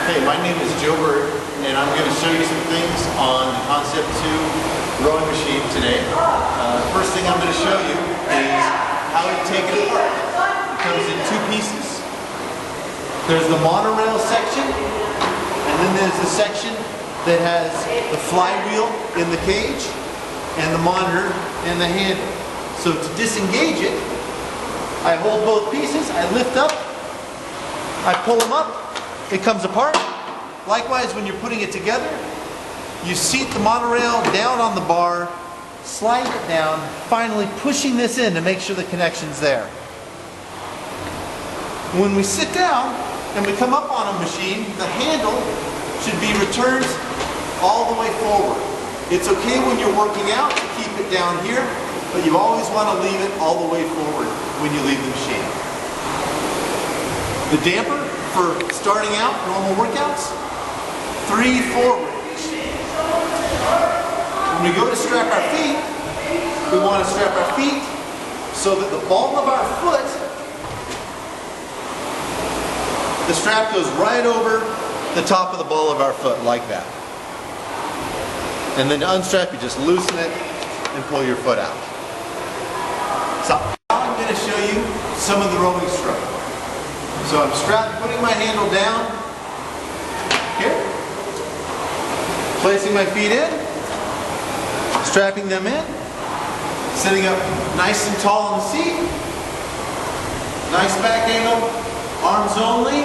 Hey, my name is JoeByrd, and I'm going to show you some things on the Concept 2 rowing machine today. First thing I'm going to show you is how to take it apart. It comes in two pieces. There's the monorail section, and then there's the section that has the flywheel in the cage, and the monitor and the handle. So to disengage it, I hold both pieces, I lift up, I pull them up, it comes apart. Likewise, when you're putting it together, you seat the monorail down on the bar, slide it down, finally pushing this in to make sure the connection's there. When we sit down and we come up on a machine, the handle should be returned all the way forward. It's okay when you're working out to keep it down here, but you always want to leave it all the way forward when you leave the machine. The damper for starting out normal workouts, 3 forward. When we go to strap our feet, we want to strap our feet so that the ball of our foot, the strap goes right over the top of the ball of our foot like that. And then to unstrap, you just loosen it and pull your foot out. So now I'm going to show you some of the rowing stroke. So I'm putting my handle down here, placing my feet in, strapping them in, sitting up nice and tall on the seat, nice back angle, arms only,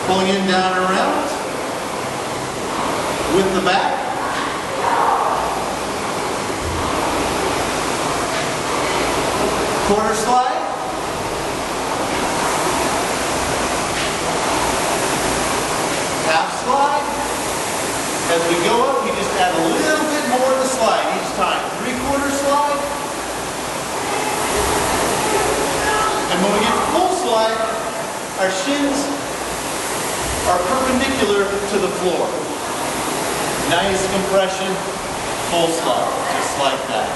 pulling in, down, and around, with the back. Quarter slide. Half slide. As we go up, we just add a little bit more of the slide each time. 3/4 slide. And when we get to full slide, our shins are perpendicular to the floor. Nice compression, full slide, just like that.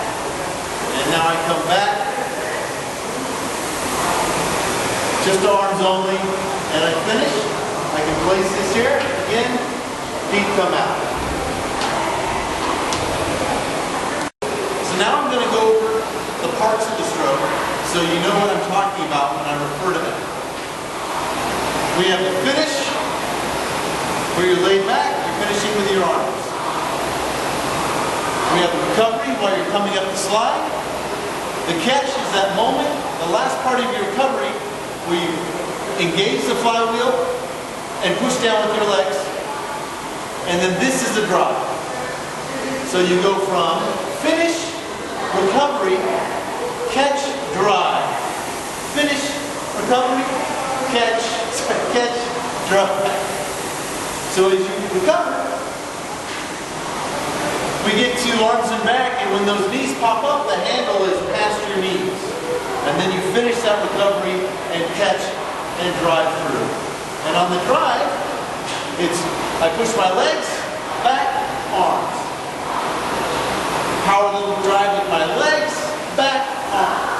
And now I come back, just arms only, and I finish. I can place this here, again, feet come out. So now I'm going to go over the parts of the stroke so you know what I'm talking about when I refer to them. We have the finish, where you're laid back, you're finishing with your arms. We have the recovery while you're coming up the slide. The catch is that moment, the last part of your recovery, where you engage the flywheel and push down with your legs. And then this is the drop. So you go from finish, recovery, catch, drive. Finish, recovery, catch, drive. So as you recover, we get to arms and back, and when those knees pop up, the handle is past your knees. And then you finish that recovery and catch and drive through. And on the drive, I push my legs, back, arms. Power little drive with my legs, back, arms.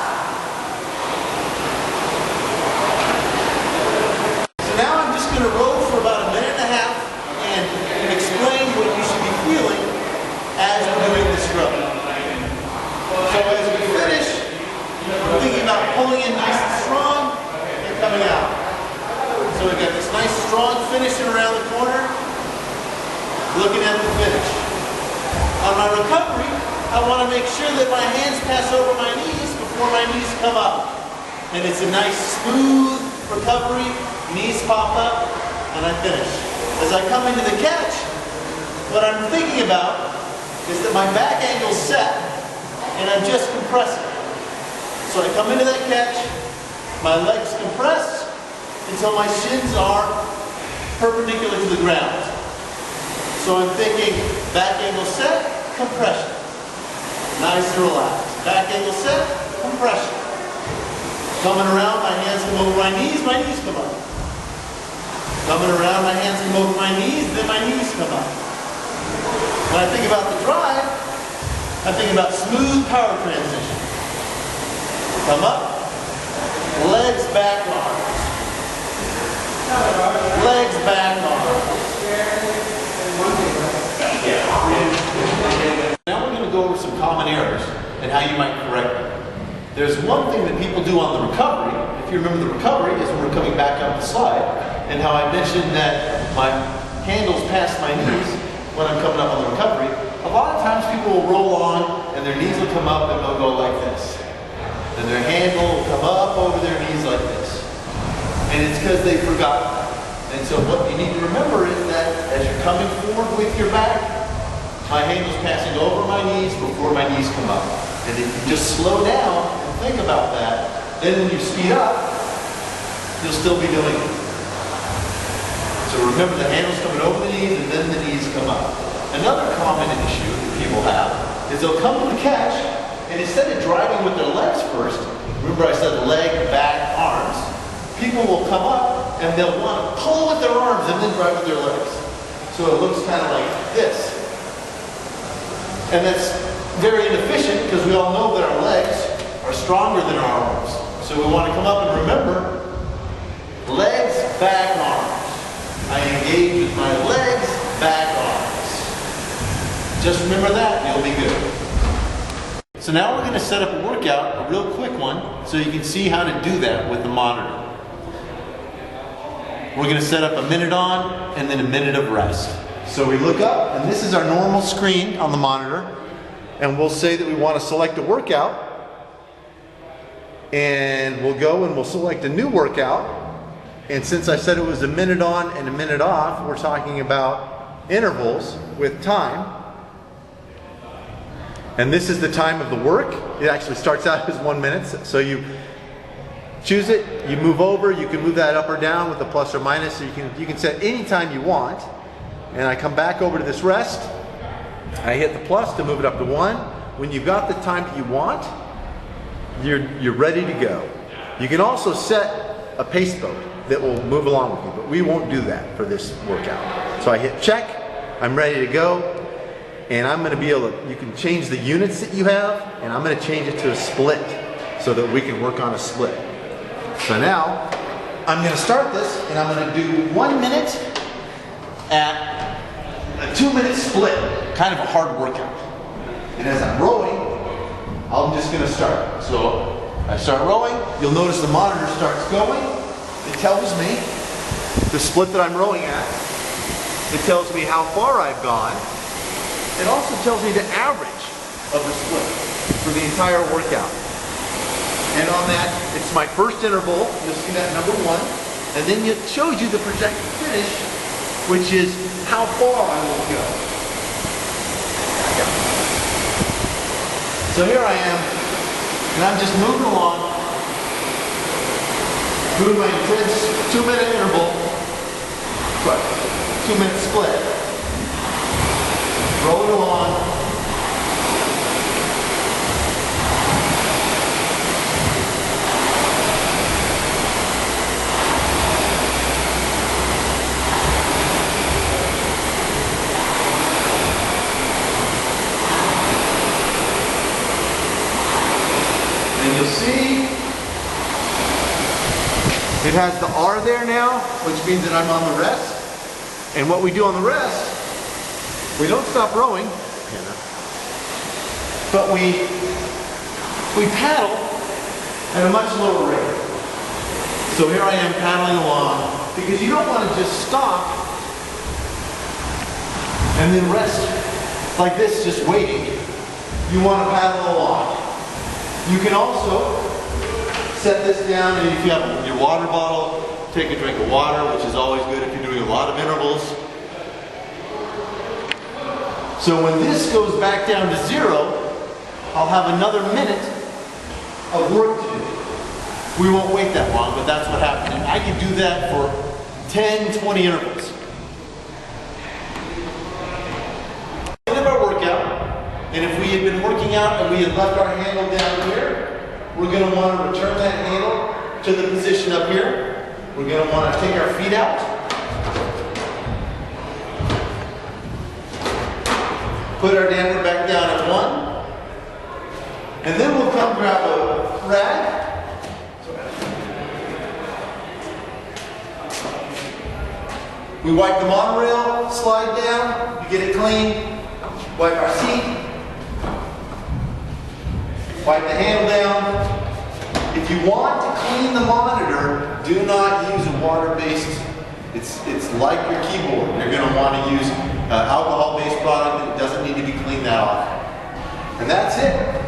So now I'm just going to row for about 1.5 minutes and explain what you should be feeling as we're doing this row. So as we finish, we're thinking about pulling in nice and strong and coming out. So we've got this nice strong finishing around the corner, looking at the finish. On my recovery, I want to make sure that my hands pass over my knees before my knees come up. And it's a nice smooth recovery, knees pop up, and I finish. As I come into the catch, what I'm thinking about is that my back angle's set, and I'm just compressing. So I come into that catch, my legs compress until my shins are perpendicular to the ground. So I'm thinking back angle set, compression. Nice and relaxed. Back angle set, compression. Coming around, my hands come over my knees come up. Coming around, my hands come over my knees, then my knees come up. When I think about the drive, I'm thinking about smooth power transition. Come up, legs back, arms. Legs back. common errors and how you might correct them. There's one thing that people do on the recovery. If you remember, the recovery is when we're coming back up the slide, and how I mentioned that my handles past my knees when I'm coming up on the recovery. A lot of times people will roll on and their knees will come up and they'll go like this. And their handle will come up over their knees like this. And it's because they forgot. And so what you need to remember is that as you're coming forward with your back, my handle's passing over my knees before my knees come up. And if you just slow down and think about that, then when you speed up, you'll still be doing it. So remember, the handle's coming over the knees and then the knees come up. Another common issue that people have is they'll come to the catch and instead of driving with their legs first, remember I said leg, back, arms, people will come up and they'll want to pull with their arms and then drive with their legs. So it looks kind of like this. And that's very inefficient because we all know that our legs are stronger than our arms. So we want to come up and remember, legs, back, arms. I engage with my legs, back, arms. Just remember that, and you'll be good. So now we're going to set up a workout, a real quick one, so you can see how to do that with the monitor. We're going to set up a minute on, and then a minute of rest. So we look up, and this is our normal screen on the monitor, and we'll say that we want to select a workout, and we'll go and we'll select a new workout. And since I said it was a minute on and a minute off, we're talking about intervals with time. And this is the time of the work. It actually starts out as 1 minute. So you choose it, you move over, you can move that up or down with a plus or minus. So you can set any time you want. And I come back over to this rest. I hit the plus to move it up to 1. When you've got the time that you want, you're ready to go. You can also set a pace boat that will move along with you, but we won't do that for this workout. So I hit check, I'm ready to go, and I'm going to be able to, you can change the units that you have, and I'm going to change it to a split so that we can work on a split. So now, I'm going to start this, and I'm going to do 1 minute at a 2-minute split, kind of a hard workout. And as I'm rowing, I'm just going to start. So I start rowing, you'll notice the monitor starts going. It tells me the split that I'm rowing at. It tells me how far I've gone. It also tells me the average of the split for the entire workout. And on that, it's my first interval. You'll see that number 1. And then it shows you the projected finish, which is how far I will go. So here I am, and I'm just moving along. Doing my intense 2-minute interval, 2-minute split. Rolling along. And you'll see it has the R there now, which means that I'm on the rest. And what we do on the rest, we don't stop rowing, but we paddle at a much lower rate. So here I am paddling along, because you don't want to just stop and then rest like this, just waiting. You want to paddle along. You can also set this down, and if you have your water bottle, take a drink of water, which is always good if you're doing a lot of intervals. So when this goes back down to 0, I'll have another minute of work to do. We won't wait that long, but that's what happens. And I can do that for 10, 20 intervals. End of our workout, and if we had been working out and we had left our handle down here, we're going to want to return that handle to the position up here. We're going to want to take our feet out. Put our damper back down at 1. And then we'll come grab a rag. We wipe the monorail, slide down, you get it clean. Wipe our seat. Wipe the handle down. If you want to clean the monitor, do not use a water-based, it's like your keyboard. You're going to want to use alcohol-based product that doesn't need to be cleaned that often. And that's it.